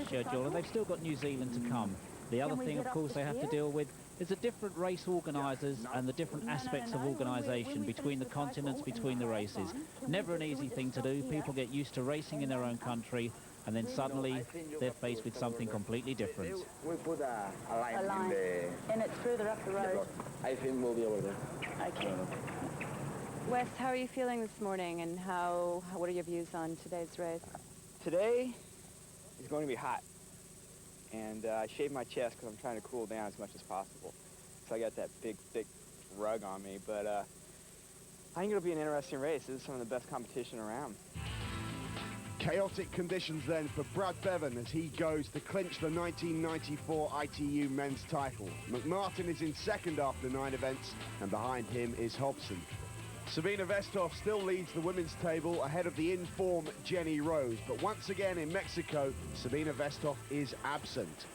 schedule, and they've still got New Zealand to come. The other thing, of course, they have to deal with is the different race organisers and the different aspects of organisation between the continents, between the races. Never an easy thing to do. People get used to racing in their own country, and then suddenly they're faced with something completely different. We put a line. And it's further up the road. I think we'll be over there. Okay. Wes, how are you feeling this morning, and what are your views on today's race? Today is going to be hot, and I shaved my chest because I'm trying to cool down as much as possible. So I got that big, thick rug on me, but I think it'll be an interesting race. This is some of the best competition around. Chaotic conditions then for Brad Bevan as he goes to clinch the 1994 ITU men's title. McMartin is in second after 9 events, and behind him is Hobson. Sabina Vesthoff still leads the women's table ahead of the in-form Jenny Rose, but once again in Mexico, Sabina Vesthoff is absent.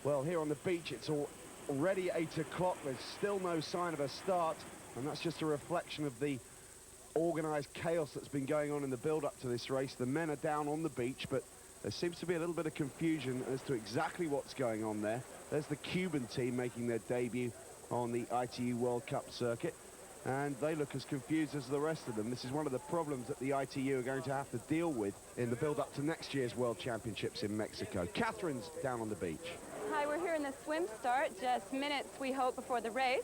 Well, here on the beach, it's already 8 o'clock. There's still no sign of a start, and that's just a reflection of the organised chaos that's been going on in the build-up to this race. The men are down on the beach, but there seems to be a little bit of confusion as to exactly what's going on there. There's the Cuban team making their debut on the ITU World Cup circuit, and they look as confused as the rest of them. This is one of the problems that the ITU are going to have to deal with in the build-up to next year's World Championships in Mexico. Catherine's down on the beach. Hi, we're here in the swim start, just minutes, we hope, before the race.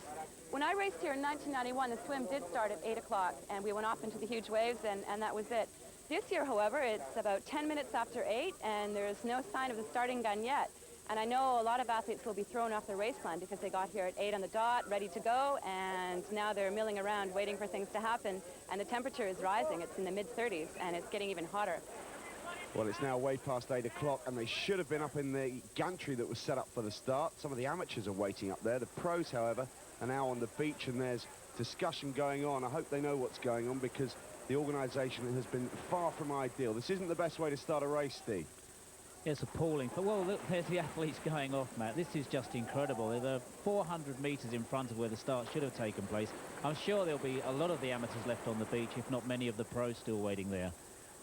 When I raced here in 1991, the swim did start at 8 o'clock, and we went off into the huge waves, and that was it. This year, however, it's about 10 minutes after 8, and there's no sign of the starting gun yet. And I know a lot of athletes will be thrown off their race plan because they got here at 8 on the dot, ready to go, and now they're milling around waiting for things to happen, and the temperature is rising. It's in the mid-30s, and it's getting even hotter. Well, it's now way past 8 o'clock, and they should have been up in the gantry that was set up for the start. Some of the amateurs are waiting up there. The pros, however, are now on the beach, and there's discussion going on. I hope they know what's going on, because the organisation has been far from ideal. This isn't the best way to start a race, Steve. It's appalling. But, well, look, there's the athletes going off, Matt. This is just incredible. They're 400 metres in front of where the start should have taken place. I'm sure there'll be a lot of the amateurs left on the beach, if not many of the pros still waiting there.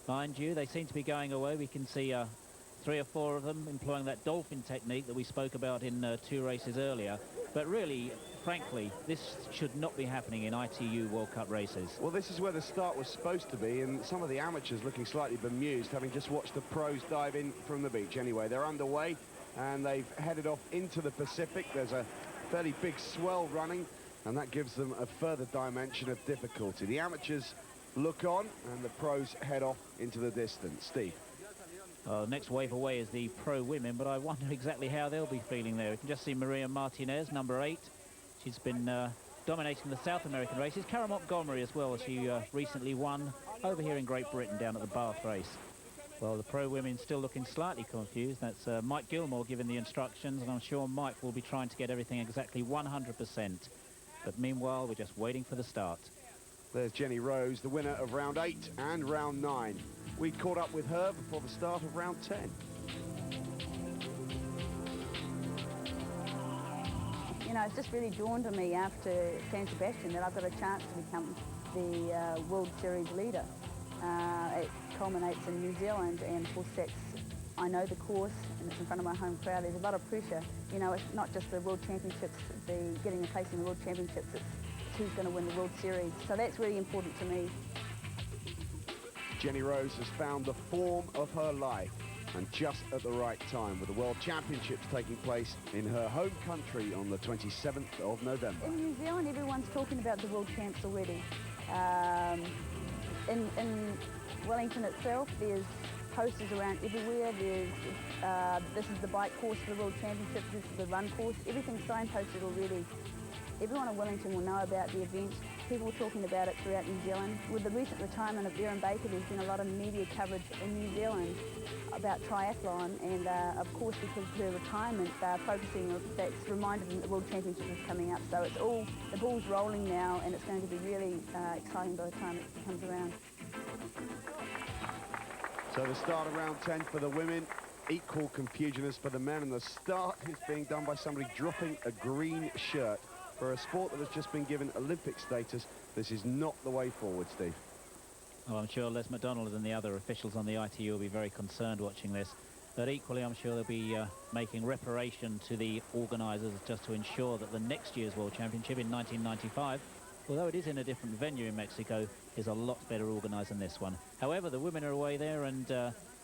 Mind you, they seem to be going away. We can see 3 or 4 of them employing that dolphin technique that we spoke about in 2 races earlier. But really, frankly, this should not be happening in ITU World Cup races. Well, this is where the start was supposed to be, and some of the amateurs looking slightly bemused, having just watched the pros dive in from the beach. Anyway, they're underway, and they've headed off into the Pacific. There's a fairly big swell running, and that gives them a further dimension of difficulty. The amateurs look on, and the pros head off into the distance. Steve. Next wave away is the pro women, but I wonder exactly how they'll be feeling there. You can just see Maria Martinez, number 8. She's been dominating the South American races. Cara Montgomery as well, as she recently won over here in Great Britain down at the Bath race. Well, the pro women still looking slightly confused. That's Mike Gilmore giving the instructions, and I'm sure Mike will be trying to get everything exactly 100%. But meanwhile, we're just waiting for the start. There's Jenny Rose, the winner of round 8 and round 9. We caught up with her before the start of round 10. You know, it's just really dawned on me after San Sebastian that I've got a chance to become the World Series leader. It culminates in New Zealand, and of course I know the course, and it's in front of my home crowd. There's a lot of pressure. You know, it's not just the World Championships, getting a place in the World Championships, it's who's going to win the World Series. So that's really important to me. Jenny Rose has found the form of her life, and just at the right time, with the World Championships taking place in her home country on the 27th of November. In New Zealand, everyone's talking about the World Champs already. In Wellington itself, there's posters around everywhere. There's this is the bike course for the World Championships, this is the run course. Everything's signposted already. Everyone in Wellington will know about the event. People are talking about it throughout New Zealand. With the recent retirement of Erin Baker, there's been a lot of media coverage in New Zealand about triathlon, and of course because of her retirement, they're focusing on that's reminded them that the World Championship is coming up. So it's all, the ball's rolling now, and it's going to be really exciting by the time it comes around. So the start of round 10 for the women, equal confusion as for the men, and the start is being done by somebody dropping a green shirt. For a sport that has just been given Olympic status, this is not the way forward, Steve. Well, I'm sure Les McDonald and the other officials on the ITU will be very concerned watching this. But equally, I'm sure they'll be making reparation to the organisers just to ensure that the next year's World Championship in 1995, although it is in a different venue in Mexico, is a lot better organised than this one. However, the women are away there, and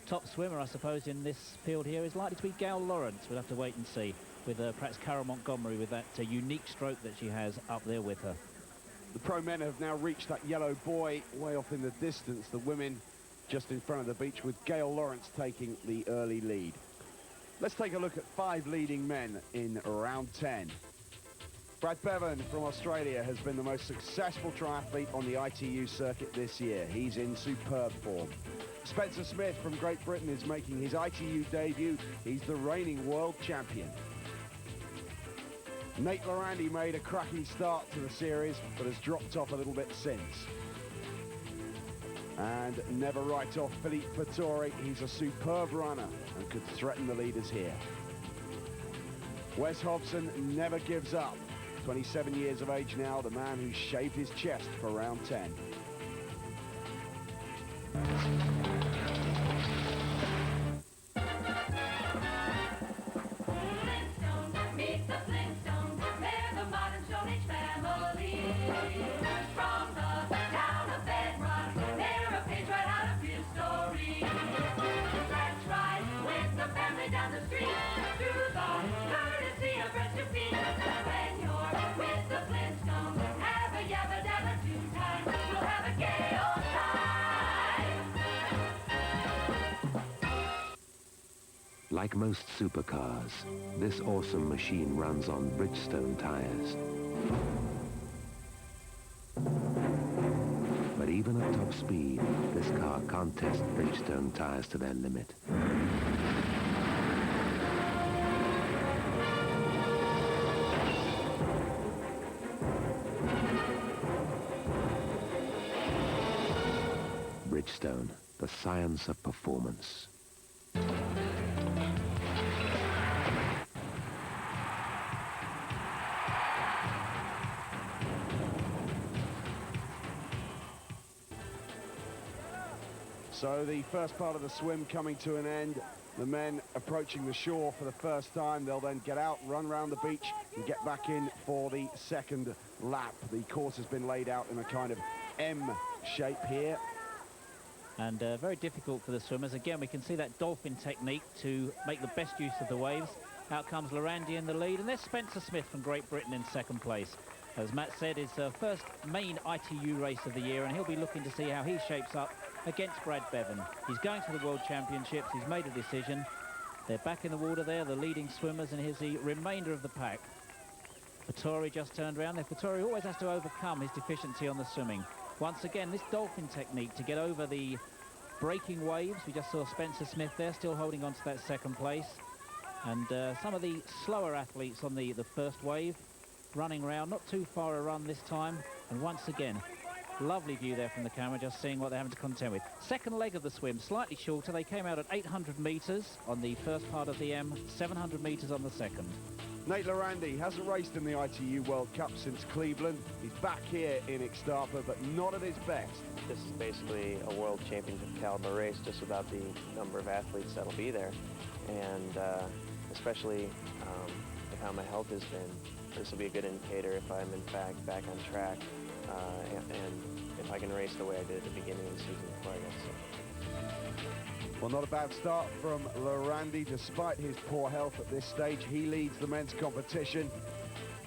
top swimmer, I suppose, in this field here is likely to be Gail Lawrence. We'll have to wait and see, with perhaps Carol Montgomery with that unique stroke that she has up there with her. The pro men have now reached that yellow buoy way off in the distance. The women just in front of the beach, with Gail Lawrence taking the early lead. Let's take a look at 5 leading men in round 10. Brad Bevan from Australia has been the most successful triathlete on the ITU circuit this year. He's in superb form. Spencer Smith from Great Britain is making his ITU debut. He's the reigning world champion. Nate Lorandi made a cracking start to the series, but has dropped off a little bit since. And never write off Philippe Fattori. He's a superb runner and could threaten the leaders here. Wes Hobson never gives up. 27 years of age now, the man who shaved his chest for round 10. Like most supercars, this awesome machine runs on Bridgestone tires. But even at top speed, this car can't test Bridgestone tires to their limit. Bridgestone, the science of performance. So the first part of the swim coming to an end. The men approaching the shore for the first time. They'll then get out, run around the beach and get back in for the second lap. The course has been laid out in a kind of M shape here. And very difficult for the swimmers. Again, we can see that dolphin technique to make the best use of the waves. Out comes Lorandi in the lead, and there's Spencer Smith from Great Britain in second place. As Matt said, his first main ITU race of the year, and he'll be looking to see how he shapes up against Brad Bevan. He's going to the World Championships. He's made a decision. They're back in the water there, the leading swimmers, and here's the remainder of the pack. Fattori just turned around there. Fattori always has to overcome his deficiency on the swimming. Once again, this dolphin technique to get over the breaking waves. We just saw Spencer Smith there, still holding on to that second place. And some of the slower athletes on the first wave running around, not too far a run this time. And once again, lovely view there from the camera, just seeing what they're having to contend with. Second leg of the swim, slightly shorter. They came out at 800 metres on the first part of the M, 700 metres on the second. Nate Lorandi hasn't raced in the ITU World Cup since Cleveland. He's back here in Ixtapa, but not at his best. This is basically a world championship caliber race, just without the number of athletes that'll be there. And especially with how my health has been, this will be a good indicator if I'm in fact back on track and if I can race the way I did at the beginning of the season before I got sick. Well, not a bad start from Lorandi. Despite his poor health at this stage, he leads the men's competition.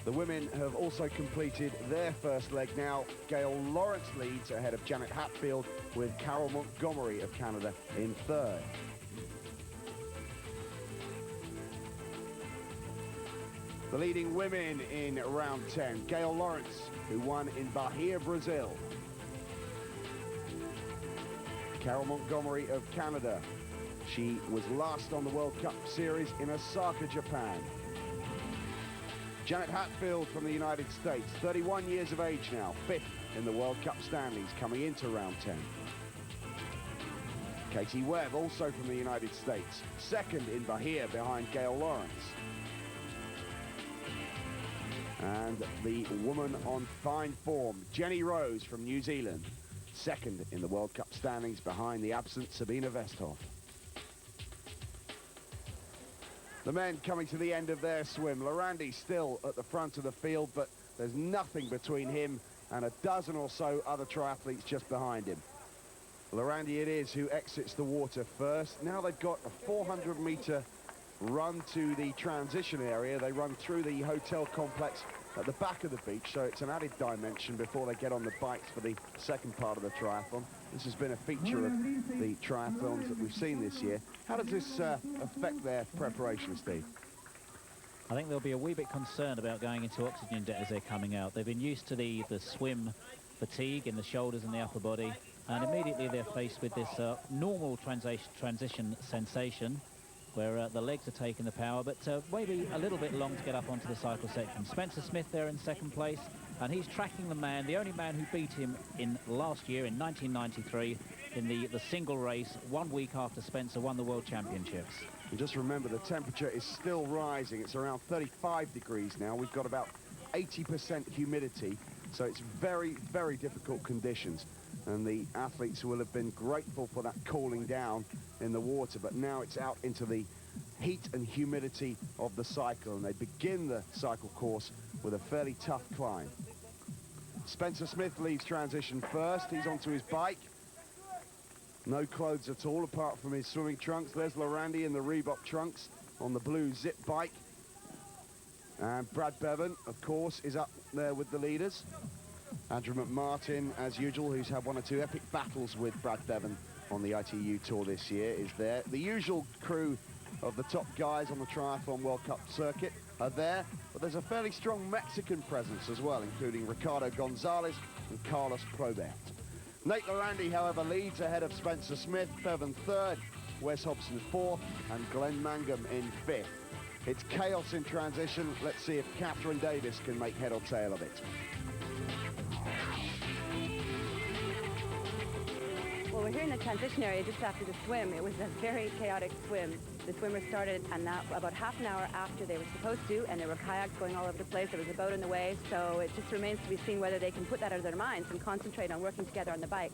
The women have also completed their first leg now. Gail Lawrence leads ahead of Janet Hatfield, with Carol Montgomery of Canada in third. The leading women in round 10, Gail Lawrence, who won in Bahia, Brazil. Carol Montgomery of Canada. She was last on the World Cup series in Osaka, Japan. Janet Hatfield from the United States, 31 years of age now, 5th in the World Cup standings coming into round 10. Katie Webb, also from the United States, 2nd in Bahia behind Gail Lawrence. And the woman on fine form, Jenny Rose from New Zealand, 2nd in the World Cup standings behind the absent Sabina Westhoff. The men coming to the end of their swim. Lorandi still at the front of the field, but there's nothing between him and a dozen or so other triathletes just behind him. Lorandi it is who exits the water first. Now they've got a 400-meter run to the transition area. They run through the hotel complex at the back of the beach, so it's an added dimension before they get on the bikes for the second part of the triathlon. This has been a feature of the triathlons that we've seen this year. How does this affect their preparation, Steve? I think they'll be a wee bit concerned about going into oxygen debt as they're coming out. They've been used to the swim fatigue in the shoulders and the upper body, and immediately they're faced with this normal transition sensation where the legs are taking the power, but maybe a little bit long to get up onto the cycle section. Spencer Smith there in second place, and he's tracking the only man who beat him in last year in 1993 in the single race, 1 week after Spencer won the World Championships. And just remember, the temperature is still rising. It's around 35 degrees now. We've got about 80% humidity, so it's very, very difficult conditions. And the athletes will have been grateful for that cooling down in the water, but now it's out into the heat and humidity of the cycle, and they begin the cycle course with a fairly tough climb. Spencer Smith leads transition first. He's onto his bike. No clothes at all apart from his swimming trunks. There's Lorandi in the Reebok trunks on the blue zip bike. And Brad Bevan, of course, is up there with the leaders. Andrew McMartin, as usual, who's had one or two epic battles with Brad Bevan on the ITU Tour this year, is there. The usual crew of the top guys on the Triathlon World Cup circuit are there, but there's a fairly strong Mexican presence as well, including Ricardo Gonzalez and Carlos Probert. Nate Lorandi, however, leads ahead of Spencer Smith, Bevan third, Wes Hobson fourth, and Glenn Mangum in fifth. It's chaos in transition. Let's see if Catherine Davis can make head or tail of it. Well, we're here in the transition area just after the swim. It was a very chaotic swim. The swimmers started about half an hour after they were supposed to, and there were kayaks going all over the place. There was a boat in the way, so it just remains to be seen whether they can put that out of their minds and concentrate on working together on the bike.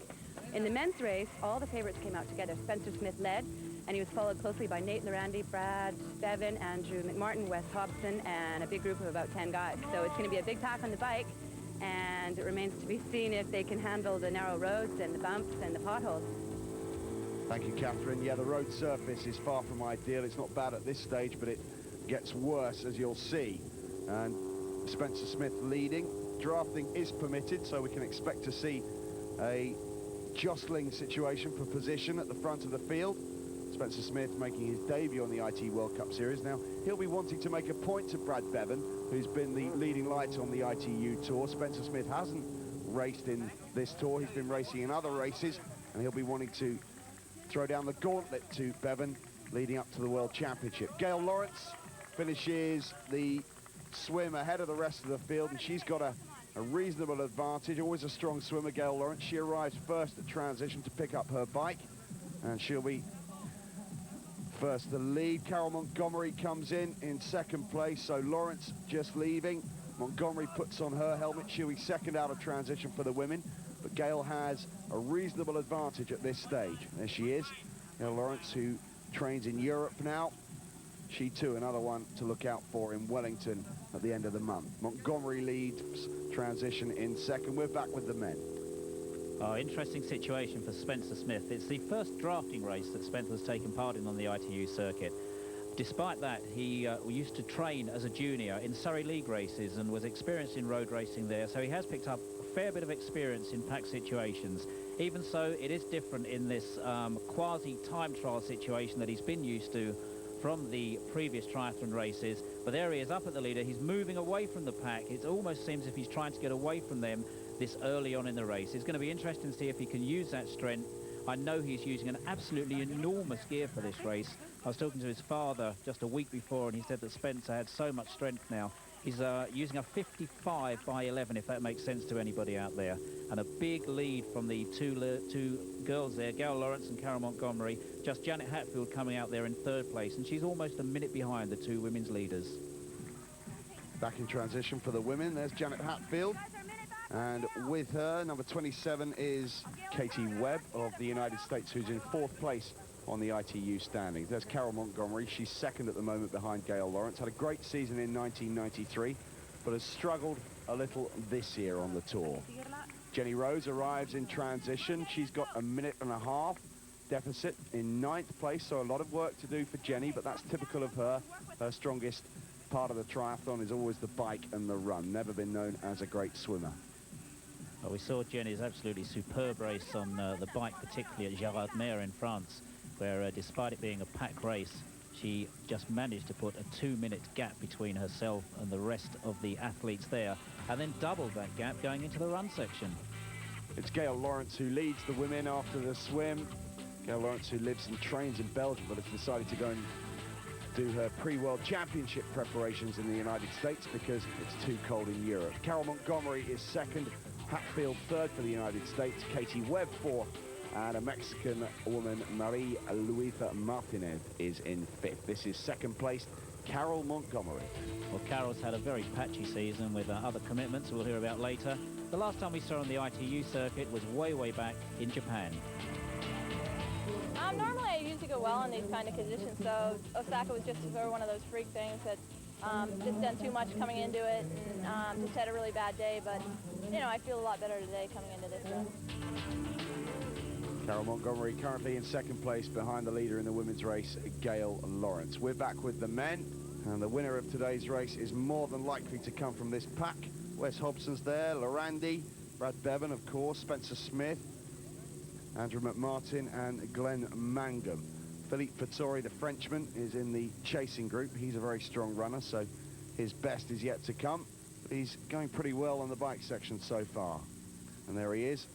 In the men's race, all the favorites came out together. Spencer Smith led, and he was followed closely by Nate Lorandi, Brad Bevan, Andrew McMartin, Wes Hobson, and a big group of about 10 guys. So it's going to be a big pack on the bike, and it remains to be seen if they can handle the narrow roads and the bumps and the potholes. Thank you, Catherine. Yeah, the road surface is far from ideal. It's not bad at this stage, but it gets worse, as you'll see. And Spencer Smith leading. Drafting is permitted, so we can expect to see a jostling situation for position at the front of the field. Spencer Smith making his debut on the ITU World Cup Series. Now, he'll be wanting to make a point to Brad Bevan, who's been the leading light on the ITU Tour. Spencer Smith hasn't raced in this tour. He's been racing in other races, and he'll be wanting to throw down the gauntlet to Bevan leading up to the World Championship. Gail Lawrence finishes the swim ahead of the rest of the field, and she's got a reasonable advantage. Always a strong swimmer, Gail Lawrence. She arrives first at transition to pick up her bike, and she'll be first to lead. Carol Montgomery comes in second place, so Lawrence just leaving. Montgomery puts on her helmet. She'll be second out of transition for the women, but Gail has a reasonable advantage at this stage. There she is, Gail Lawrence, who trains in Europe now. She too, another one to look out for in Wellington at the end of the month. Montgomery leads transition in second. We're back with the men. Oh, interesting situation for Spencer Smith. It's the first drafting race that Spencer's taken part in on the ITU circuit. Despite that, he used to train as a junior in Surrey League races and was experienced in road racing there, so he has picked up a fair bit of experience in pack situations. Even so, it is different in this quasi-time trial situation that he's been used to from the previous triathlon races. But there he is up at the leader. He's moving away from the pack. It almost seems as if he's trying to get away from them this early on in the race. It's going to be interesting to see if he can use that strength. I know he's using an absolutely enormous gear for this race. I was talking to his father just a week before, and he said that Spencer had so much strength now. He's using a 55/11, if that makes sense to anybody out there. And a big lead from the two girls there, Gail Lawrence and Carol Montgomery. Just Janet Hatfield coming out there in third place, and she's almost a minute behind the two women's leaders. Back in transition for the women, there's Janet Hatfield. And with her, number 27 is Katie Webb of the United States, who's in fourth place on the ITU standings. There's Carol Montgomery. She's second at the moment behind Gail Lawrence. Had a great season in 1993, but has struggled a little this year on the tour. Jenny Rose arrives in transition. She's got a minute and a half deficit in 9th place, so a lot of work to do for Jenny, but that's typical of her. Her strongest part of the triathlon is always the bike and the run. Never been known as a great swimmer. Well, we saw Jenny's absolutely superb race on the bike, particularly at Gérardmer in France, where despite it being a pack race, she just managed to put a 2-minute gap between herself and the rest of the athletes there, and then doubled that gap going into the run section. It's Gail Lawrence who leads the women after the swim. Gail Lawrence, who lives and trains in Belgium, but has decided to go and do her pre-World Championship preparations in the United States because it's too cold in Europe. Carol Montgomery is second, Hatfield third for the United States, Katie Webb fourth, and a Mexican woman, Maria Luisa Martinez, is in fifth. This is second place, Carol Montgomery. Well, Carol's had a very patchy season with other commitments we'll hear about later. The last time we saw her on the ITU circuit was way back in Japan. Normally I usually go well in these kind of conditions, so Osaka was just sort of one of those freak things that just done too much coming into it and just had a really bad day, but you know, I feel a lot better today coming into this one. Carol Montgomery currently in second place behind the leader in the women's race, Gail Lawrence. We're back with the men, and the winner of today's race is more than likely to come from this pack. Wes Hobson's there, Lorandi, Brad Bevan, of course, Spencer Smith, Andrew McMartin and Glenn Mangum. Philippe Fattori, the Frenchman, is in the chasing group. He's a very strong runner, so his best is yet to come. But he's going pretty well on the bike section so far. And there he is.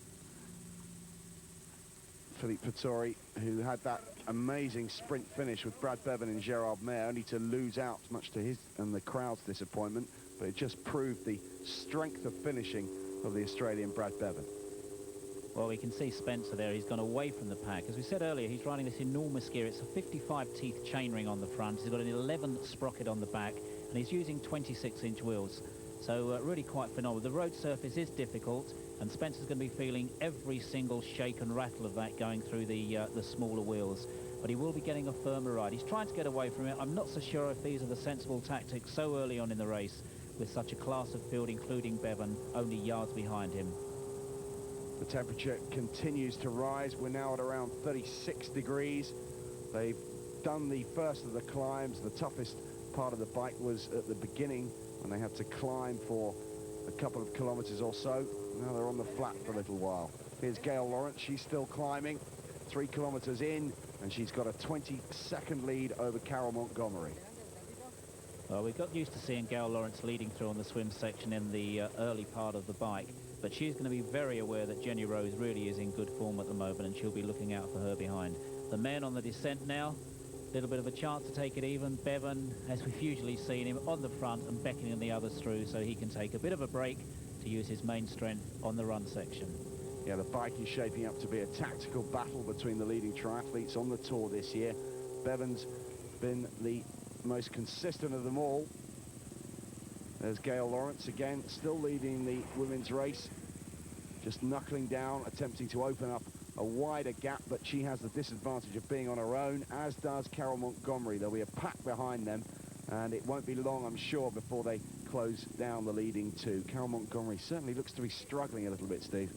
Philippe Fattori, who had that amazing sprint finish with Brad Bevan and Gérardmer, only to lose out, much to his and the crowd's disappointment. But it just proved the strength of finishing of the Australian Brad Bevan. Well, we can see Spencer there. He's gone away from the pack. As we said earlier, he's riding this enormous gear. It's a 55-teeth chainring on the front. He's got an 11 sprocket on the back, and he's using 26-inch wheels. So really quite phenomenal. The road surface is difficult, and Spencer's going to be feeling every single shake and rattle of that going through the smaller wheels. But he will be getting a firmer ride. He's trying to get away from it. I'm not so sure if these are the sensible tactics so early on in the race, with such a class of field, including Bevan, only yards behind him. The temperature continues to rise. We're now at around 36 degrees. They've done the first of the climbs. The toughest part of the bike was at the beginning when they had to climb for a couple of kilometers or so. Now they're on the flat for a little while. Here's Gail Lawrence. She's still climbing, 3 kilometers in, and she's got a 20-second lead over Carol Montgomery. Well, we got used to seeing Gail Lawrence leading through on the swim section in the early part of the bike, but she's going to be very aware that Jenny Rose really is in good form at the moment, and she'll be looking out for her behind. The men on the descent now, a little bit of a chance to take it even. Bevan, as we've usually seen him, on the front and beckoning the others through so he can take a bit of a break to use his main strength on the run section. Yeah, the bike is shaping up to be a tactical battle between the leading triathletes on the tour this year. Bevan's been the most consistent of them all. There's Gail Lawrence again, still leading the women's race, just knuckling down, attempting to open up a wider gap, but she has the disadvantage of being on her own, as does Carol Montgomery. There'll be a pack behind them, and it won't be long, I'm sure, before they close down the leading two. Carol Montgomery certainly looks to be struggling a little bit, Steve.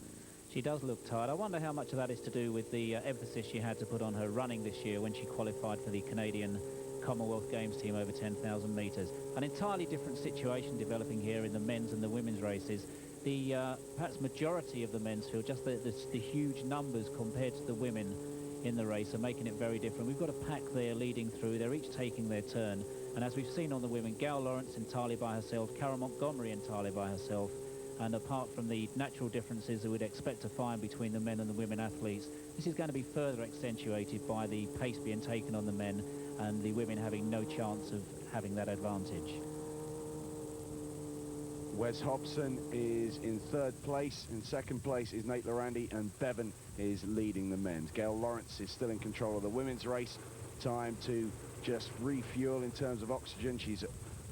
She does look tired. I wonder how much of that is to do with the emphasis she had to put on her running this year when she qualified for the Canadian Commonwealth Games team over 10,000 metres. An entirely different situation developing here in the men's and the women's races. The perhaps majority of the men's field, just the huge numbers compared to the women in the race, are making it very different. We've got a pack there leading through. They're each taking their turn. And as we've seen on the women, Gail Lawrence entirely by herself, Carol Montgomery entirely by herself. And apart from the natural differences that we'd expect to find between the men and the women athletes, this is going to be further accentuated by the pace being taken on the men and the women having no chance of having that advantage. Wes Hobson is in third place. In second place is Nate Lorandi, and Bevan is leading the men's. Gail Lawrence is still in control of the women's race. Time to just refuel in terms of oxygen. She's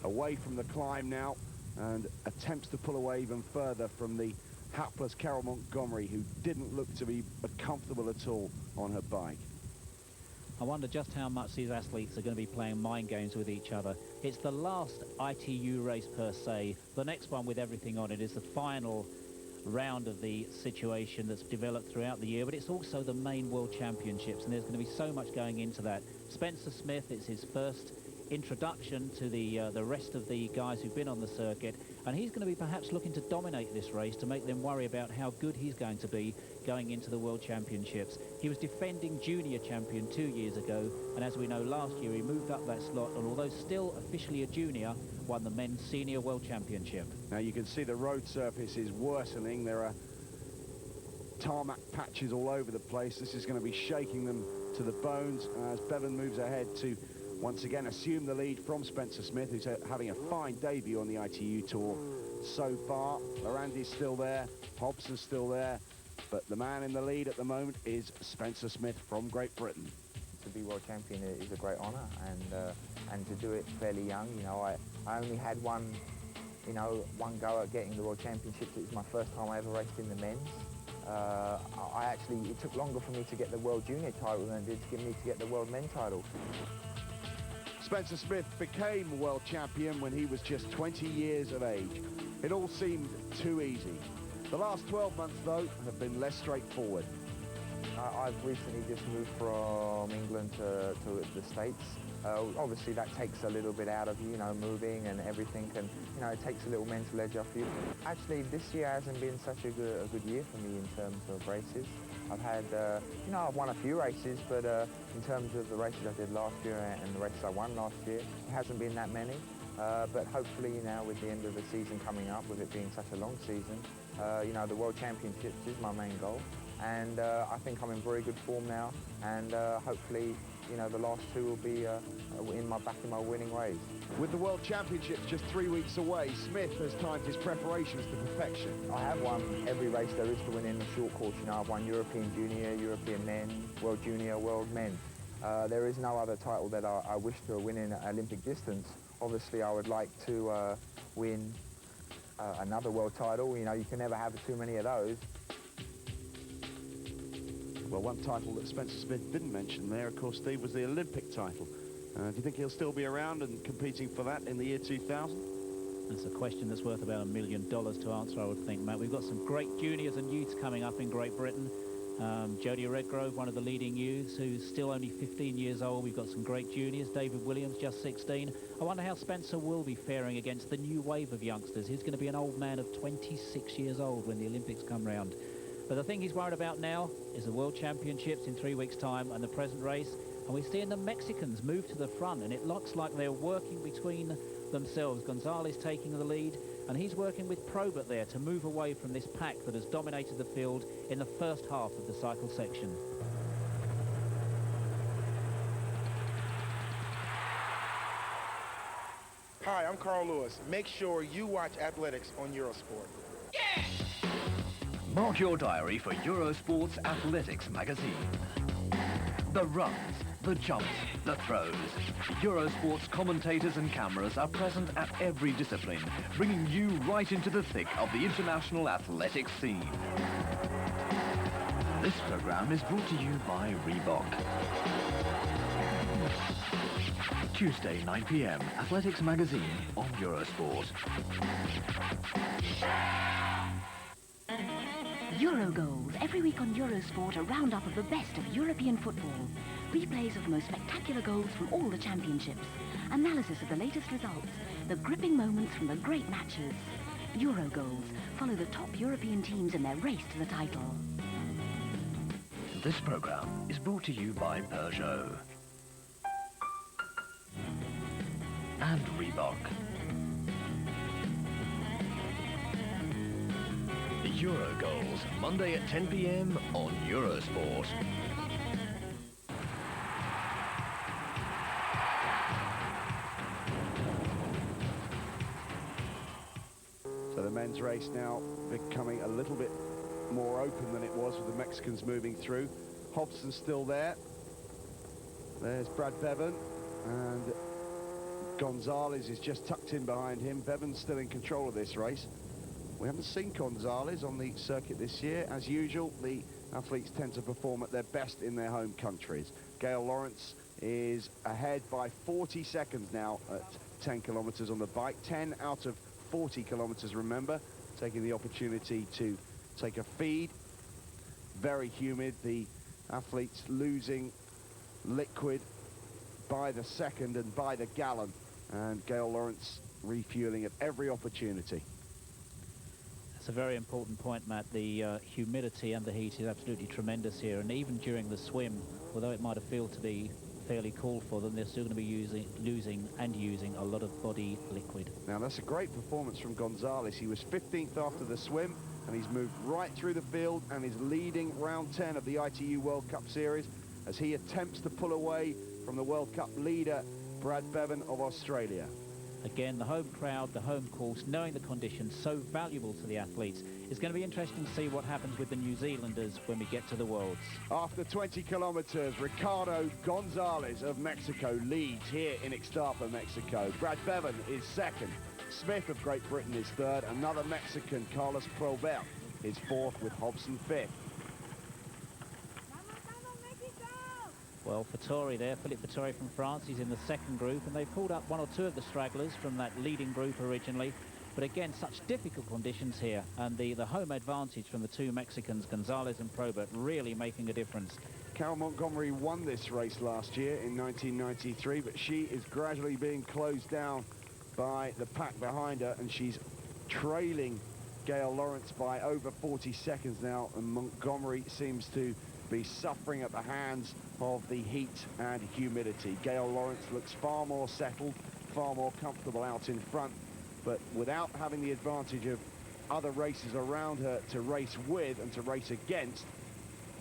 away from the climb now and attempts to pull away even further from the hapless Carol Montgomery, who didn't look to be comfortable at all on her bike. I wonder just how much these athletes are going to be playing mind games with each other. It's the last ITU race per se. The next one with everything on it is the final round of the situation that's developed throughout the year, but it's also the main World Championships, and there's going to be so much going into that. Spencer Smith, it's his first introduction to the rest of the guys who've been on the circuit, and he's going to be perhaps looking to dominate this race to make them worry about how good he's going to be going into the World Championships. He was defending junior champion 2 years ago, and as we know, last year he moved up that slot, and although still officially a junior, won the men's senior World Championship. Now you can see the road surface is worsening. There are tarmac patches all over the place. This is going to be shaking them to the bones as Bevan moves ahead to once again assume the lead from Spencer Smith, who's having a fine debut on the ITU Tour so far. Larandi's still there, Hobson's still there, but the man in the lead at the moment is Spencer Smith from Great Britain. To be world champion is a great honour, and to do it fairly young. You know, I only had one go at getting the World Championships. It was my first time I ever raced in the men's. It took longer for me to get the World Junior title than it did to get the World Men title. Spencer Smith became world champion when he was just 20 years of age. It all seemed too easy. The last 12 months, though, have been less straightforward. I've recently just moved from England to the States. Obviously, that takes a little bit out of you, moving and everything, and, it takes a little mental edge off you. Actually, this year hasn't been such a good year for me in terms of races. I've had, I've won a few races, but in terms of the races I did last year and the races I won last year, it hasn't been that many. But hopefully, now with the end of the season coming up, with it being such a long season, the World Championships is my main goal. And I think I'm in very good form now, and hopefully, the last two will be back in my winning ways. With the World Championships just 3 weeks away, Smith has timed his preparations to perfection. I have won every race there is to win in the short course. I've won European Junior, European Men, World Junior, World Men. There is no other title that I wish to win in Olympic distance. Obviously, I would like to win another world title. You can never have too many of those. Well, one title that Spencer Smith didn't mention there, of course, Steve, was the Olympic title. Do you think he'll still be around and competing for that in the year 2000? That's a question that's worth about $1 million to answer, I would think, Matt. We've got some great juniors and youths coming up in Great Britain. Jodie Redgrove, one of the leading youths, who's still only 15 years old. We've got some great juniors. David Williams, just 16. I wonder how Spencer will be faring against the new wave of youngsters. He's going to be an old man of 26 years old when the Olympics come round. But the thing he's worried about now is the World Championships in 3 weeks' time and the present race. And we're seeing the Mexicans move to the front, and it looks like they're working between themselves. Gonzalez taking the lead, and he's working with Probert there to move away from this pack that has dominated the field in the first half of the cycle section. Hi, I'm Carl Lewis. Make sure you watch athletics on Eurosport. Yeah! Mark your diary for Eurosport's Athletics magazine. The runs, the jumps, the throws. Eurosport's commentators and cameras are present at every discipline, bringing you right into the thick of the international athletics scene. This program is brought to you by Reebok. Tuesday, 9 p.m, Athletics magazine on Eurosport. Eurogoals, every week on Eurosport, a roundup of the best of European football. Replays of the most spectacular goals from all the championships. Analysis of the latest results. The gripping moments from the great matches. Eurogoals, follow the top European teams in their race to the title. This program is brought to you by Peugeot and Reebok. Eurogoals, Monday at 10 p.m. on Eurosport. So the men's race now becoming a little bit more open than it was with the Mexicans moving through. Hobson's still there. There's Brad Bevan, and Gonzalez is just tucked in behind him. Bevan's still in control of this race. We haven't seen Gonzalez on the circuit this year. As usual, the athletes tend to perform at their best in their home countries. Gail Lawrence is ahead by 40 seconds now at 10 kilometers on the bike. 10 out of 40 kilometers, remember, taking the opportunity to take a feed. Very humid, the athletes losing liquid by the second and by the gallon, and Gail Lawrence refueling at every opportunity. That's a very important point, Matt. The humidity and the heat is absolutely tremendous here, and even during the swim, although it might appear to be fairly cool for them, they're still going to be losing a lot of body liquid. Now that's a great performance from Gonzalez. He was 15th after the swim, and he's moved right through the field and is leading round 10 of the ITU World Cup Series as he attempts to pull away from the World Cup leader, Brad Bevan of Australia. Again, the home crowd, the home course, knowing the conditions, so valuable to the athletes. It's going to be interesting to see what happens with the New Zealanders when we get to the Worlds. After 20 kilometers, Ricardo Gonzalez of Mexico leads here in Ixtapa, Mexico. Brad Bevan is second. Smith of Great Britain is third. Another Mexican, Carlos Probert, is fourth, with Hobson fifth. Well, Fattori there, Philippe Fattori from France, he's in the second group, and they've pulled up one or two of the stragglers from that leading group originally. But again, such difficult conditions here, and the home advantage from the two Mexicans, Gonzalez and Probert, really making a difference. Carol Montgomery won this race last year in 1993, but she is gradually being closed down by the pack behind her, and she's trailing Gail Lawrence by over 40 seconds now, and Montgomery seems to be suffering at the hands of the heat and humidity. Gail Lawrence looks far more settled, far more comfortable out in front, but without having the advantage of other racers around her to race with and to race against,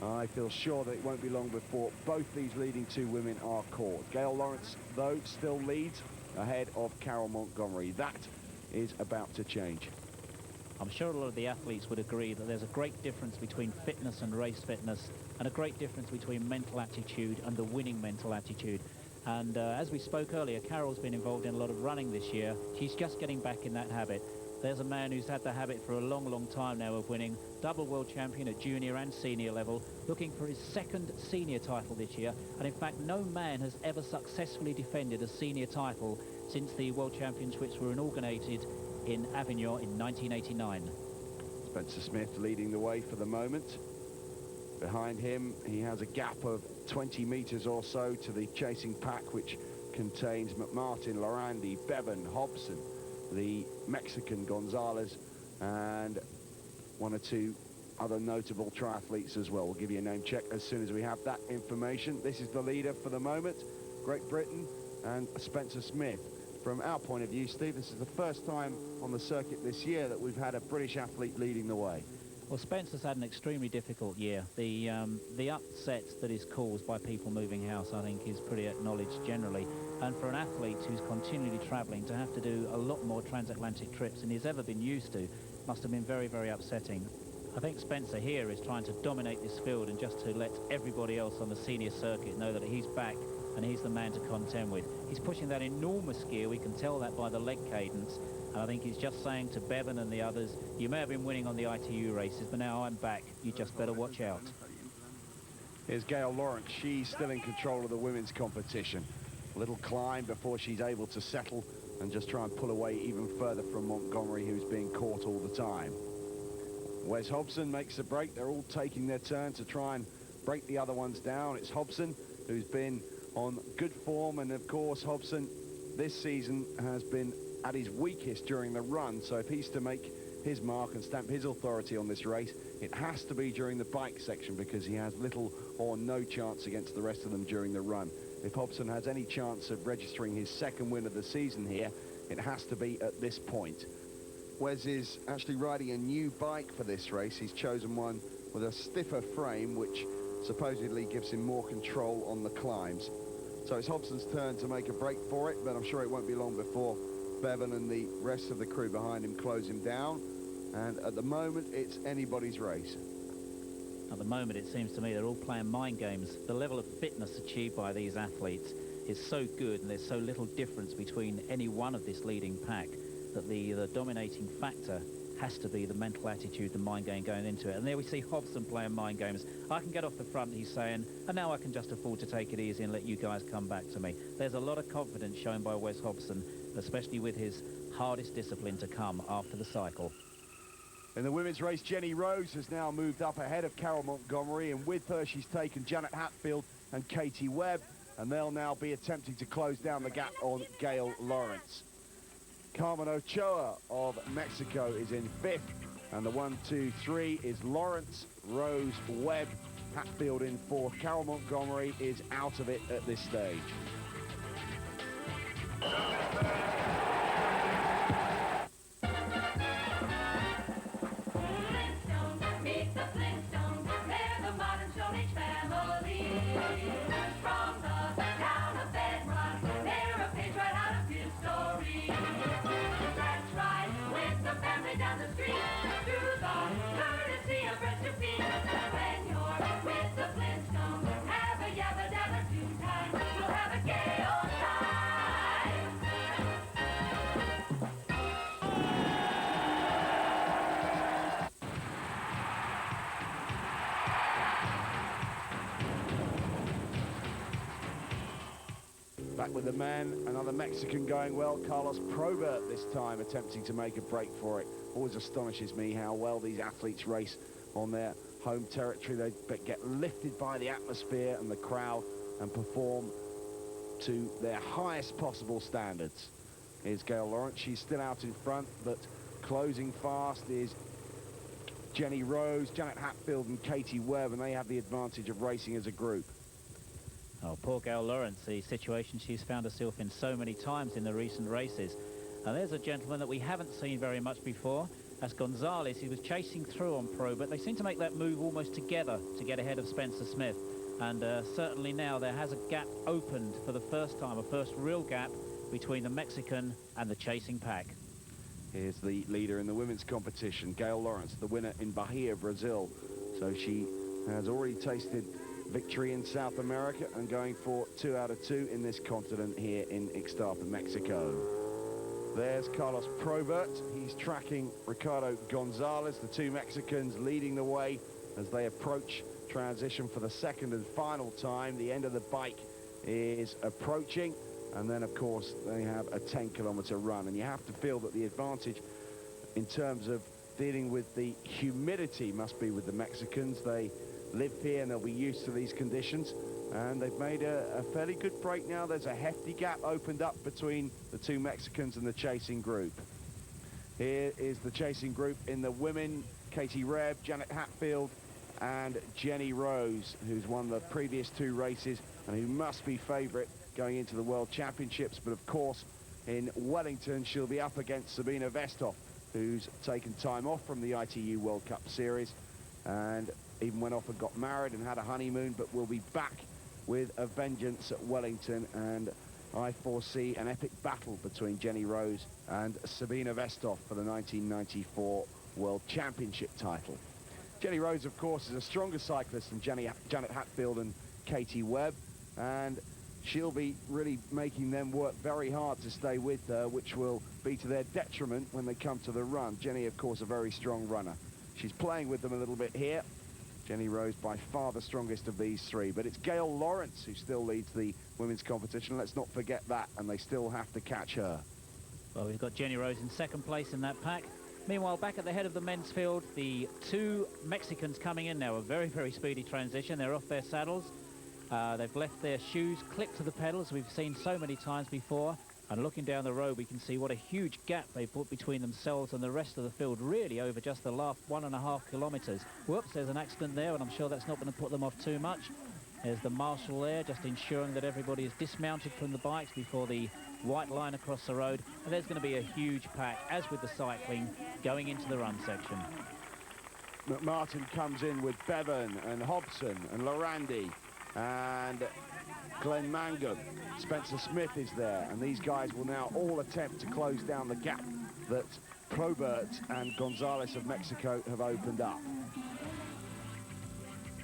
I feel sure that it won't be long before both these leading two women are caught. Gail Lawrence, though, still leads ahead of Carol Montgomery. That is about to change. I'm sure a lot of the athletes would agree that there's a great difference between fitness and race fitness, and a great difference between mental attitude and the winning mental attitude. And as we spoke earlier, Carol's been involved in a lot of running this year. She's just getting back in that habit. There's a man who's had the habit for a long, long time now of winning, double world champion at junior and senior level, looking for his second senior title this year. And in fact, no man has ever successfully defended a senior title since the world championships were inaugurated in Avignon in 1989. Spencer Smith leading the way for the moment. Behind him, he has a gap of 20 meters or so to the chasing pack, which contains McMartin, Lorandi, Bevan, Hobson, the Mexican Gonzalez, and one or two other notable triathletes as well. We'll give you a name check as soon as we have that information. This is the leader for the moment, Great Britain, and Spencer Smith. From our point of view, Steve, this is the first time on the circuit this year that we've had a British athlete leading the way. Well, Spencer's had an extremely difficult year. The upset that is caused by people moving house, I think, is pretty acknowledged generally. And for an athlete who's continually travelling to have to do a lot more transatlantic trips than he's ever been used to, must have been very, very upsetting. I think Spencer here is trying to dominate this field and just to let everybody else on the senior circuit know that he's back and he's the man to contend with. He's pushing that enormous gear. We can tell that by the leg cadence. And I think he's just saying to Bevan and the others, you may have been winning on the ITU races, but now I'm back. You just better watch out. Here's Gail Lawrence. She's still in control of the women's competition. A little climb before she's able to settle and just try and pull away even further from Montgomery, who's being caught all the time. Wes Hobson makes a break. They're all taking their turn to try and break the other ones down. It's Hobson who's been on good form, and of course Hobson this season has been at his weakest during the run, so if he's to make his mark and stamp his authority on this race, it has to be during the bike section, because he has little or no chance against the rest of them during the run. If Hobson has any chance of registering his second win of the season here, it has to be at this point. Wes is actually riding a new bike for this race. He's chosen one with a stiffer frame, which supposedly gives him more control on the climbs. So it's Hobson's turn to make a break for it, but I'm sure it won't be long before Bevan and the rest of the crew behind him close him down. And at the moment, it's anybody's race. At the moment, it seems to me they're all playing mind games. The level of fitness achieved by these athletes is so good, and there's so little difference between any one of this leading pack, that the dominating factor has to be the mental attitude, the mind game going into it. And there we see Hobson playing mind games. I can get off the front, he's saying, and now I can just afford to take it easy and let you guys come back to me. There's a lot of confidence shown by Wes Hobson, especially with his hardest discipline to come after the cycle. In the women's race, Jenny Rose has now moved up ahead of Carol Montgomery, and with her she's taken Janet Hatfield and Katie Webb, and they'll now be attempting to close down the gap on Gail Lawrence. Carmen Ochoa of Mexico is in 5th, and the 1, 2, 3 is Lawrence, Rose, Webb, Hatfield in 4th. Carol Montgomery is out of it at this stage. Back with the men, another Mexican going well, Carlos Probert this time attempting to make a break for it. Always astonishes me how well these athletes race on their home territory. They get lifted by the atmosphere and the crowd and perform to their highest possible standards. Here's Gail Lawrence, she's still out in front, but closing fast is Jenny Rose, Janet Hatfield and Katie Webb, and they have the advantage of racing as a group. Oh, poor Gail Lawrence, the situation she's found herself in so many times in the recent races. And there's a gentleman that we haven't seen very much before. That's Gonzalez. He was chasing through on Probert. They seem to make that move almost together to get ahead of Spencer Smith. And certainly now there has a gap opened for the first time, a first real gap between the Mexican and the chasing pack. Here's the leader in the women's competition, Gail Lawrence, the winner in Bahia, Brazil. So she has already tasted victory in South America and going for 2 out of 2 in this continent here in Ixtapa, Mexico. There's Carlos Probert. He's tracking Ricardo Gonzalez, the 2 Mexicans leading the way as they approach transition for the second and final time. The end of the bike is approaching, and then of course they have a 10-kilometer run, and you have to feel that the advantage in terms of dealing with the humidity must be with the Mexicans. They live here and they'll be used to these conditions, and they've made a fairly good break now. There's a hefty gap opened up between the 2 Mexicans and the chasing group. Here is the chasing group in the women: Katie Webb, Janet Hatfield and Jenny Rose, who's won the previous 2 races and who must be favourite going into the World Championships. But of course in Wellington she'll be up against Sabina Vestoff, who's taken time off from the ITU World Cup series and even went off and got married and had a honeymoon, but will be back with a vengeance at Wellington. And I foresee an epic battle between Jenny Rose and Sabina Vestoff for the 1994 World Championship title. Jenny Rose, of course, is a stronger cyclist than Janet Hatfield and Katie Webb, and she'll be really making them work very hard to stay with her, which will be to their detriment when they come to the run. Jenny, of course, a very strong runner. She's playing with them a little bit here. Jenny Rose by far the strongest of these 3, but it's Gail Lawrence who still leads the women's competition. Let's not forget that, and they still have to catch her. Well, we've got Jenny Rose in 2nd place in that pack. Meanwhile, back at the head of the men's field, the 2 Mexicans coming in now. A very, very speedy transition. They're off their saddles. They've left their shoes clipped to the pedals. We've seen so many times before. And looking down the road, we can see what a huge gap they've put between themselves and the rest of the field, really over just the last 1.5 kilometres. Whoops, there's an accident there, and I'm sure that's not going to put them off too much. There's the marshal there, just ensuring that everybody is dismounted from the bikes before the white line across the road. And there's going to be a huge pack, as with the cycling, going into the run section. McMartin comes in with Bevan and Hobson and Lorandi and Glenn Mangum. Spencer Smith is there, and these guys will now all attempt to close down the gap that Probert and Gonzalez of Mexico have opened up.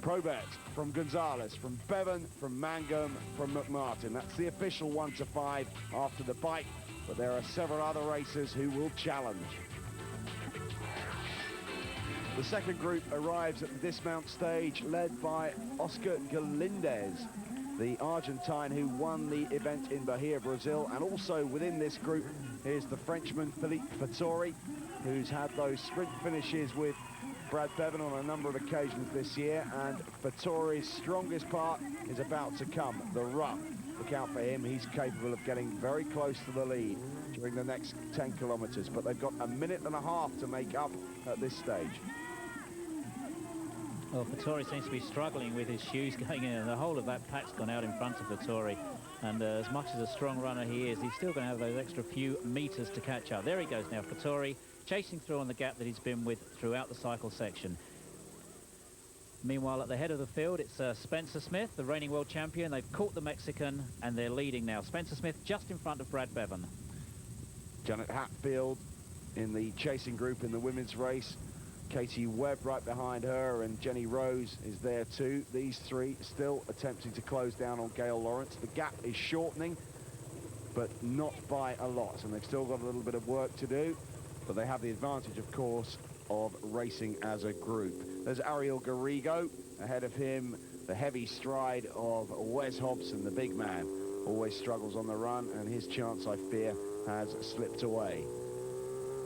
Probert from Gonzalez, from Bevan, from Mangum, from McMartin. That's the official 1 to 5 after the bike, but there are several other racers who will challenge. The second group arrives at the dismount stage, led by Oscar Galindez, the Argentine who won the event in Bahia, Brazil. And also within this group is the Frenchman Philippe Fattori, who's had those sprint finishes with Brad Bevan on a number of occasions this year. And Fattori's strongest part is about to come, the run. Look out for him. He's capable of getting very close to the lead during the next 10 kilometers. But they've got a minute and a half to make up at this stage. Well, Fattori seems to be struggling with his shoes going in, and the whole of that pack's gone out in front of Fattori. And as much as a strong runner he is, he's still going to have those extra few meters to catch up. There he goes now, Fattori, chasing through on the gap that he's been with throughout the cycle section. Meanwhile, at the head of the field, it's Spencer Smith, the reigning world champion. They've caught the Mexican, and they're leading now. Spencer Smith just in front of Brad Bevan. Janet Hatfield in the chasing group in the women's race. Katie Webb right behind her, and Jenny Rose is there too. These three still attempting to close down on Gail Lawrence. The gap is shortening, but not by a lot, and they've still got a little bit of work to do, but they have the advantage, of course, of racing as a group. There's Ariel Garrigo. Ahead of him, the heavy stride of Wes Hobson, the big man. Always struggles on the run, and his chance, I fear, has slipped away.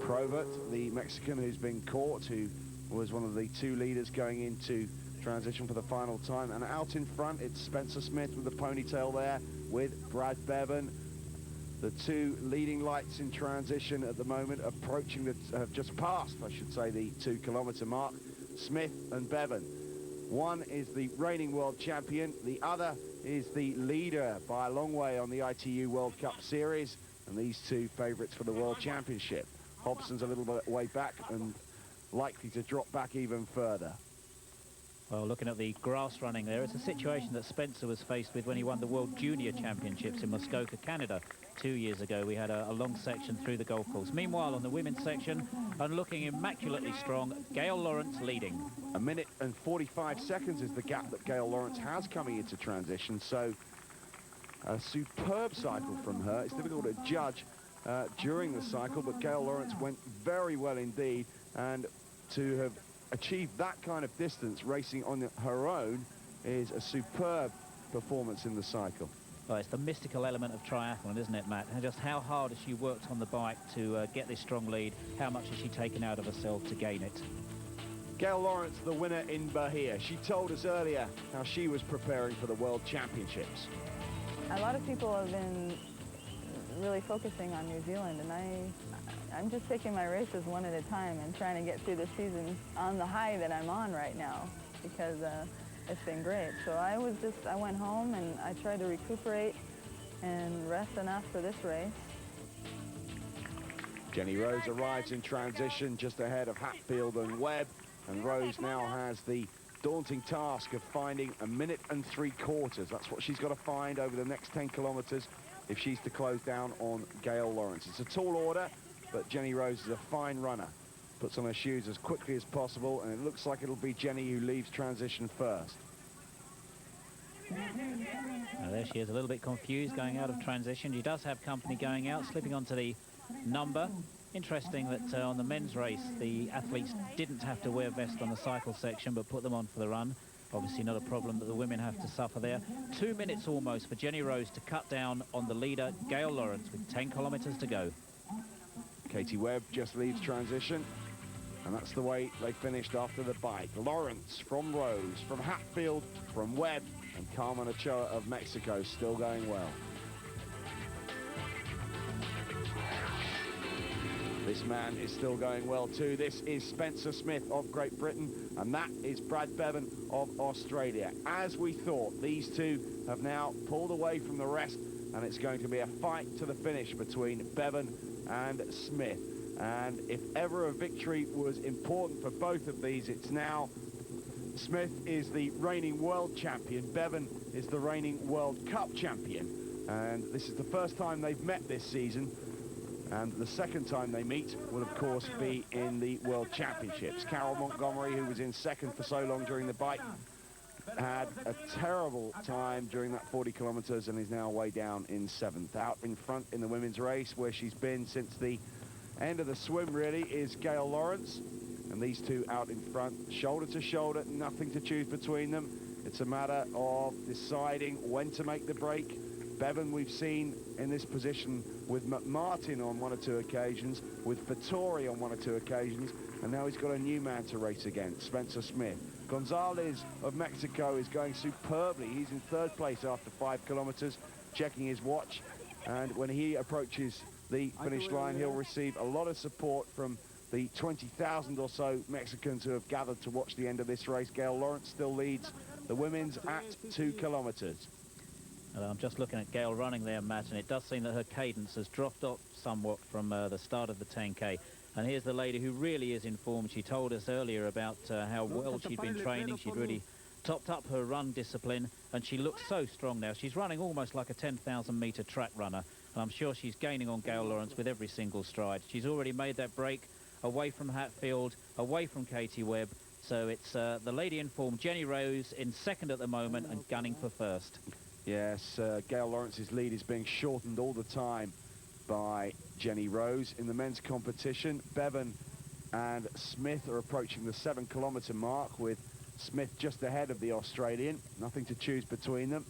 Provert, the Mexican who's been caught, who was one of the two leaders going into transition for the final time. And out in front, it's Spencer Smith with the ponytail there with Brad Bevan. The two leading lights in transition at the moment, approaching the, have just passed, I should say, the 2 kilometer mark. Smith and Bevan. One is the reigning world champion. The other is the leader by a long way on the ITU World Cup series. And these two favourites for the World Championship. Hobson's a little bit way back and likely to drop back even further. Well, looking at the grass running there, it's a situation that Spencer was faced with when he won the World Junior Championships in Muskoka, Canada 2 years ago. We had a long section through the golf course. Meanwhile, on the women's section, and looking immaculately strong, Gail Lawrence leading. A minute and 45 seconds is the gap that Gail Lawrence has coming into transition, so a superb cycle from her. It's difficult to judge during the cycle, but Gail Lawrence went very well indeed, and to have achieved that kind of distance racing on her own is a superb performance in the cycle. Well, it's the mystical element of triathlon, isn't it, Matt? And just how hard has she worked on the bike to get this strong lead? How much has she taken out of herself to gain it? Gail Lawrence, the winner in Bahia. She told us earlier how she was preparing for the World Championships. A lot of people have been really focusing on New Zealand, and I'm just taking my races one at a time and trying to get through the season on the high that I'm on right now, because it's been great. So I went home and I tried to recuperate and rest enough for this race. Jenny Rose arrives in transition just ahead of Hatfield and Webb, and Rose now has the daunting task of finding a minute and 3/4. That's what she's got to find over the next 10 kilometers if she's to close down on Gail Lawrence. It's a tall order, but Jenny Rose is a fine runner. Puts on her shoes as quickly as possible, and it looks like it'll be Jenny who leaves transition first. Now there she is, a little bit confused going out of transition. She does have company going out, slipping onto the number. Interesting that on the men's race, the athletes didn't have to wear vests on the cycle section, but put them on for the run. Obviously not a problem that the women have to suffer there. 2 minutes almost for Jenny Rose to cut down on the leader, Gail Lawrence, with 10 kilometers to go. Katie Webb just leaves transition, and that's the way they finished after the bike. Lawrence from Rose, from Hatfield, from Webb, and Carmen Ochoa of Mexico still going well. This man is still going well too. This is Spencer Smith of Great Britain, and that is Brad Bevan of Australia. As we thought, these two have now pulled away from the rest, and it's going to be a fight to the finish between Bevan and Smith. And if ever a victory was important for both of these, it's now. Smith is the reigning world champion. Bevan is the reigning World Cup champion. And this is the first time they've met this season. And the second time they meet will, of course, be in the World Championships. Carol Montgomery, who was in second for so long during the bike, had a terrible time during that 40 kilometers and is now way down in 7th. Out in front in the women's race, where she's been since the end of the swim, really, is Gail Lawrence. and these two out in front, shoulder to shoulder, nothing to choose between them. It's a matter of deciding when to make the break. Bevan we've seen in this position with McMartin on one or two occasions, with Vittori on one or two occasions, and now he's got a new man to race against, Spencer Smith. Gonzalez of Mexico is going superbly. He's in third place after 5 kilometers, checking his watch, and when he approaches the finish line, he'll receive a lot of support from the 20,000 or so Mexicans who have gathered to watch the end of this race. Gail Lawrence still leads the women's at 2 kilometers. I'm just looking at Gail running there, Matt, and it does seem that her cadence has dropped off somewhat from the start of the 10K. And here's the lady who really is in form. She told us earlier about how well she'd been training. She'd really topped up her run discipline, and she looks so strong now. She's running almost like a 10,000-meter track runner, and I'm sure she's gaining on Gail Lawrence with every single stride. She's already made that break away from Hatfield, away from Katie Webb. So it's the lady in form, Jenny Rose, in second at the moment and gunning for first. Yes, Gail Lawrence's lead is being shortened all the time by Jenny Rose. In the men's competition, Bevan and Smith are approaching the 7 kilometer mark, with Smith just ahead of the Australian. Nothing to choose between them.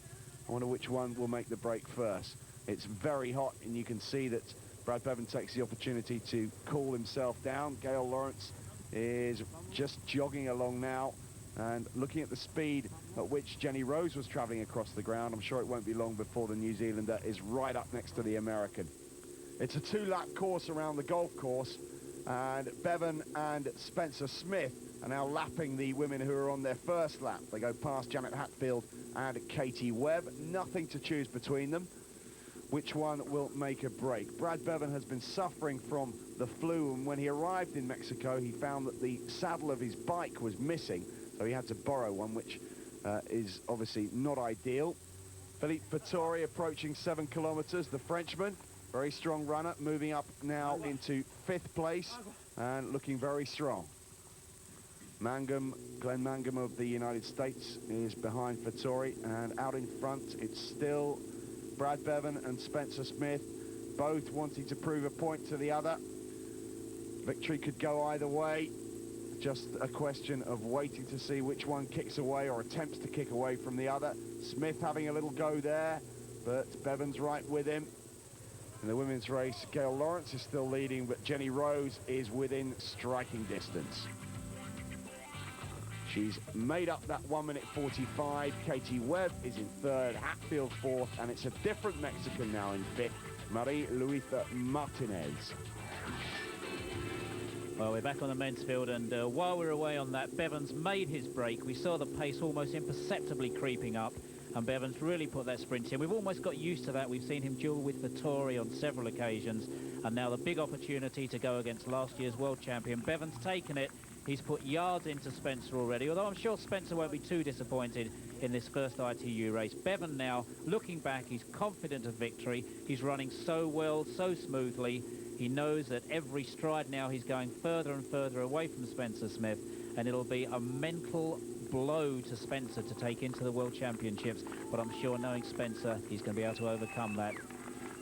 I wonder which one will make the break first. It's very hot, and you can see that Brad Bevan takes the opportunity to cool himself down. Gail Lawrence is just jogging along now, and looking at the speed at which Jenny Rose was travelling across the ground, I'm sure it won't be long before the New Zealander is right up next to the American. It's a 2-lap course around the golf course, and Bevan and Spencer Smith are now lapping the women who are on their first lap. They go past Janet Hatfield and Katie Webb. Nothing to choose between them. Which one will make a break? Brad Bevan has been suffering from the flu, and when he arrived in Mexico, he found that the saddle of his bike was missing, so he had to borrow one, which is obviously not ideal. Philippe Vittori approaching 7 kilometers, the Frenchman, very strong runner, moving up now into 5th place and looking very strong. Mangum, Glenn Mangum of the United States is behind Vittori, and out in front it's still Brad Bevan and Spencer Smith, both wanting to prove a point to the other. Victory could go either way. Just a question of waiting to see which one kicks away or attempts to kick away from the other. Smith having a little go there, but Bevan's right with him. In the women's race, Gail Lawrence is still leading, but Jenny Rose is within striking distance. She's made up that 1 minute 45. Katie Webb is in 3rd, Hatfield 4th, and it's a different Mexican now in 5th, Marie Luisa Martinez. Well, we're back on the men's field, and while we're away on that, Bevan's made his break. We saw the pace almost imperceptibly creeping up, and Bevan's really put that sprint in. We've almost got used to that. We've seen him duel with Vittori on several occasions, and now the big opportunity to go against last year's world champion. Bevan's taken it. He's put yards into Spencer already, although I'm sure Spencer won't be too disappointed in this first ITU race. Bevan now, looking back, he's confident of victory. He's running so well, so smoothly. He knows that every stride now he's going further and further away from Spencer Smith, and it'll be a mental blow to Spencer to take into the World Championships, but I'm sure, knowing Spencer, he's going to be able to overcome that.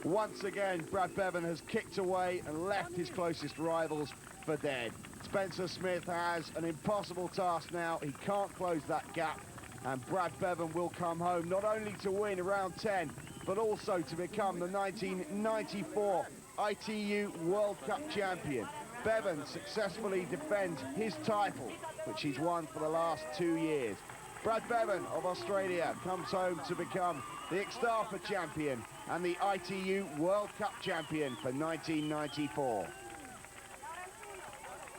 Once again, Brad Bevan has kicked away and left his closest rivals for dead. Spencer Smith has an impossible task now. He can't close that gap, and Brad Bevan will come home not only to win round 10, but also to become the 1994 ITU World Cup champion. Bevan successfully defends his title, which he's won for the last 2 years. Brad Bevan of Australia comes home to become the Ixtapa champion and the ITU World Cup champion for 1994.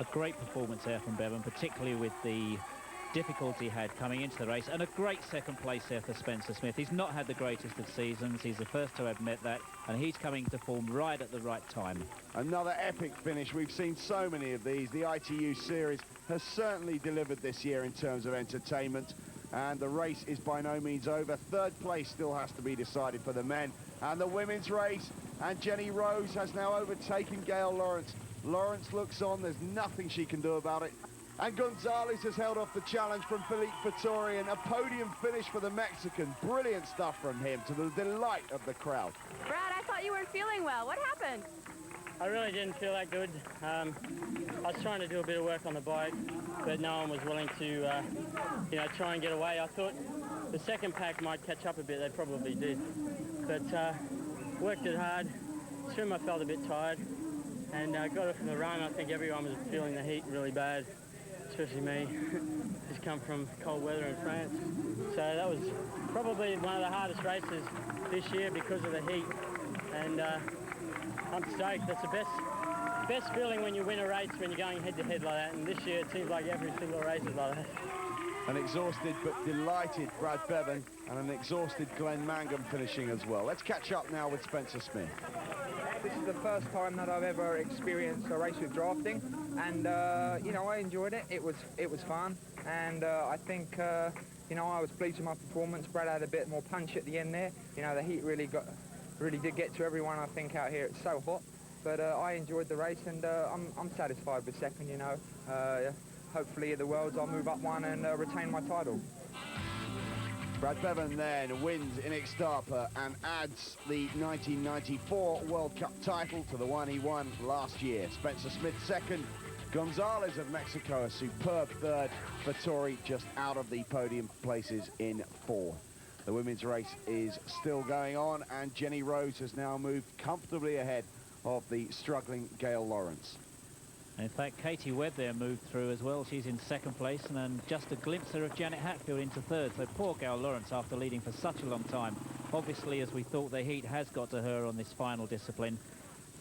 A great performance there from Bevan, particularly with the difficulty he had coming into the race, and a great second place there for Spencer Smith. He's not had the greatest of seasons. He's the first to admit that, and he's coming to form right at the right time. Another epic finish. We've seen so many of these. The ITU series has certainly delivered this year in terms of entertainment, and the race is by no means over. 3rd place still has to be decided for the men and the women's race, and Jenny Rose has now overtaken Gail Lawrence. Lawrence looks on. There's nothing she can do about it. And Gonzalez has held off the challenge from Philippe Vittori, and a podium finish for the Mexican. Brilliant stuff from him, to the delight of the crowd. Brad, I thought you weren't feeling well. What happened? I really didn't feel that good. I was trying to do a bit of work on the bike, but no one was willing to, you know, try and get away. I thought the second pack might catch up a bit. They probably did. But worked it hard. Swim, I felt a bit tired. And got it from the run. I think everyone was feeling the heat really bad, especially me. Just come from cold weather in France. So that was probably one of the hardest races this year because of the heat. And I'm stoked. That's the best feeling when you win a race, when you're going head-to-head like that. And this year it seems like every single race is like that. An exhausted but delighted Brad Bevan and an exhausted Glenn Mangum finishing as well. Let's catch up now with Spencer Smith. This is the first time that I've ever experienced a race with drafting, and you know, I enjoyed it. It was fun, and I think you know, I was pleased with my performance. Brad had a bit more punch at the end there. You know, the heat really did get to everyone. I think out here it's so hot, but I enjoyed the race, and I'm satisfied with second. You know, hopefully at the Worlds I'll move up one and retain my title. Brad Bevan then wins in Ixtapa and adds the 1994 World Cup title to the one he won last year. Spencer Smith second, Gonzalez of Mexico a superb third, Vettori just out of the podium places in fourth. The women's race is still going on, and Jenny Rose has now moved comfortably ahead of the struggling Gail Lawrence. In fact, Katie Webb there moved through as well. She's in second place, and then just a glimpse of Janet Hatfield into third. So poor Gail Lawrence, after leading for such a long time. Obviously, as we thought, the heat has got to her on this final discipline.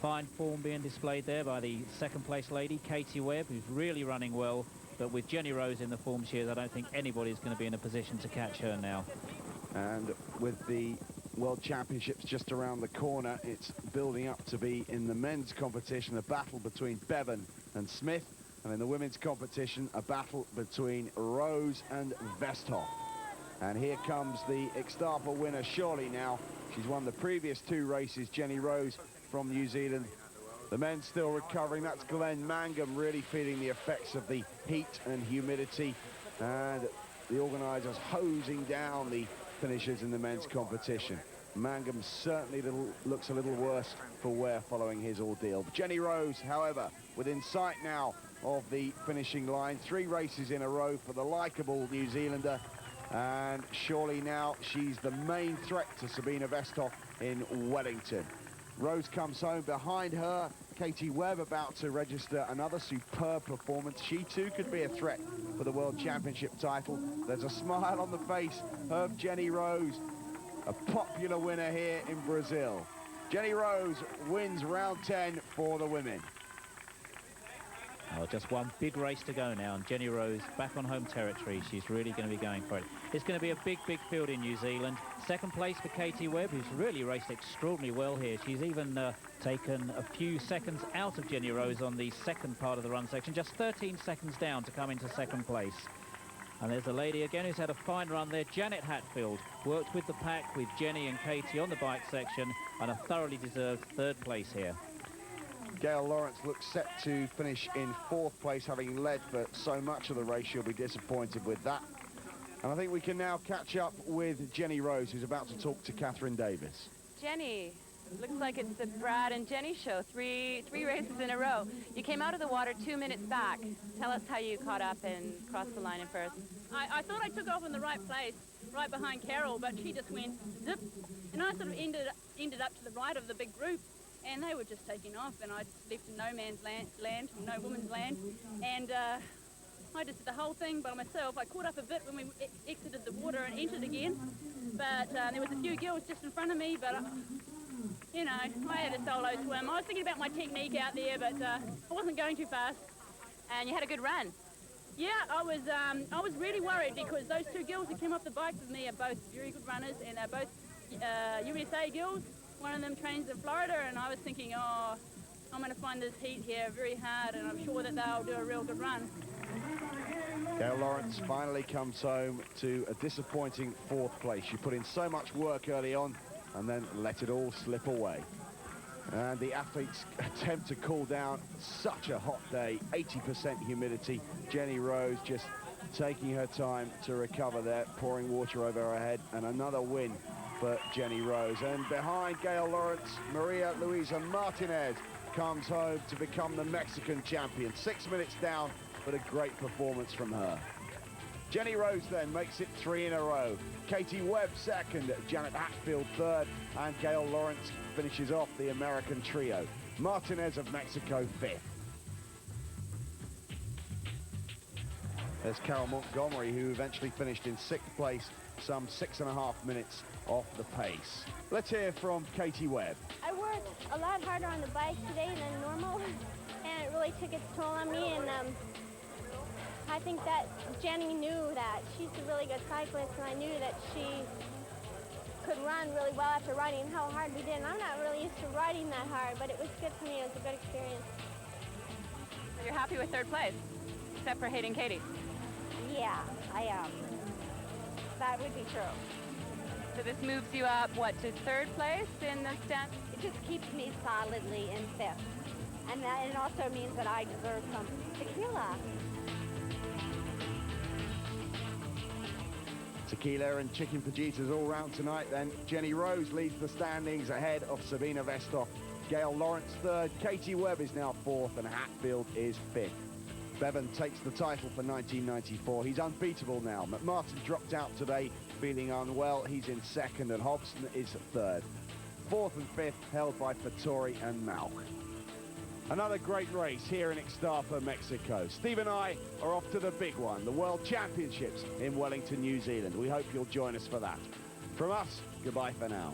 Fine form being displayed there by the second place lady, Katie Webb, who's really running well. But with Jenny Rose in the form she is, I don't think anybody's going to be in a position to catch her now. And with the World Championships just around the corner, it's building up to be in the men's competition, a battle between Bevan and Smith, and in the women's competition, a battle between Rose and Westhoff. And here comes the Ixtapa winner, surely now. She's won the previous two races, Jenny Rose from New Zealand. The men still recovering. That's Glenn Mangum really feeling the effects of the heat and humidity, and the organisers hosing down the finishers in the men's competition. Mangum certainly looks a little worse for wear following his ordeal. Jenny Rose, however, within sight now of the finishing line. 3 races in a row for the likeable New Zealander, and surely now she's the main threat to Sabina Westhoff in Wellington. Rose comes home. Behind her, Katie Webb about to register another superb performance. She too could be a threat for the World Championship title. There's a smile on the face of Jenny Rose, a popular winner here in Brazil. Jenny Rose wins round 10 for the women. Oh, just one big race to go now, and Jenny Rose back on home territory. She's really going to be going for it. It's going to be a big field in New Zealand. Second place for Katie Webb, who's really raced extraordinarily well here. She's even taken a few seconds out of Jenny Rose on the second part of the run section, just 13 seconds down to come into second place. And there's a lady again who's had a fine run there, Janet Hatfield, worked with the pack with Jenny and Katie on the bike section, and a thoroughly deserved third place here. Gail Lawrence looks set to finish in 4th place, having led for so much of the race. She'll be disappointed with that. And I think we can now catch up with Jenny Rose, who's about to talk to Catherine Davis. Jenny, looks like it's the Brad and Jenny show. Three races in a row. You came out of the water 2 minutes back. Tell us how you caught up and crossed the line in first. I thought I took off in the right place, right behind Carol, but she just went zip. And I sort of ended up to the right of the big group. And they were just taking off, and I just left in no man's land, no woman's land. And I just did the whole thing by myself. I caught up a bit when we exited the water and entered again. But there was a few girls just in front of me, but, you know, I had a solo swim. I was thinking about my technique out there, but I wasn't going too fast. And you had a good run. Yeah, I was really worried because those 2 girls who came off the bike with me are both very good runners, and they're both USA girls. One of them trains in Florida, and I was thinking, oh, I'm going to find this heat here very hard, and I'm sure that they'll do a real good run. Gail Lawrence finally comes home to a disappointing 4th place. She put in so much work early on and then let it all slip away. And the athletes attempt to cool down. Such a hot day, 80% humidity. Jenny Rose just taking her time to recover there, pouring water over her head, and another win for Jenny Rose. And behind Gail Lawrence, Maria Luisa Martinez comes home to become the Mexican champion. 6 minutes down, but a great performance from her. Jenny Rose then makes it 3 in a row. Katie Webb second, Janet Hatfield third, and Gail Lawrence finishes off the American trio. Martinez of Mexico fifth. There's Carol Montgomery, who eventually finished in 6th place, some 6.5 minutes off the pace. Let's hear from Katie Webb. I worked a lot harder on the bike today than normal, and it really took its toll on me, and I think that Jenny knew that. She's a really good cyclist, and I knew that she could run really well after riding how hard we did. And I'm not really used to riding that hard, but it was good for me. It was a good experience. So you're happy with 3rd place, except for hating Katie? Yeah, I am. That would be true. So this moves you up, what, to 3rd place in the stand? It just keeps me solidly in 5th. And it also means that I deserve some tequila. Tequila and chicken fajitas all round tonight then. Jenny Rose leads the standings ahead of Sabina Vestoff. Gail Lawrence 3rd, Katie Webb is now 4th, and Hatfield is 5th. Bevan takes the title for 1994. He's unbeatable now. McMartin dropped out today, feeling unwell. He's in 2nd, and Hobson is 3rd. 4th and 5th held by Fattori and Malk. Another great race here in Ixtapa, Mexico. Steve and I are off to the big one, the World Championships in Wellington, New Zealand. We hope you'll join us for that. From us, goodbye for now.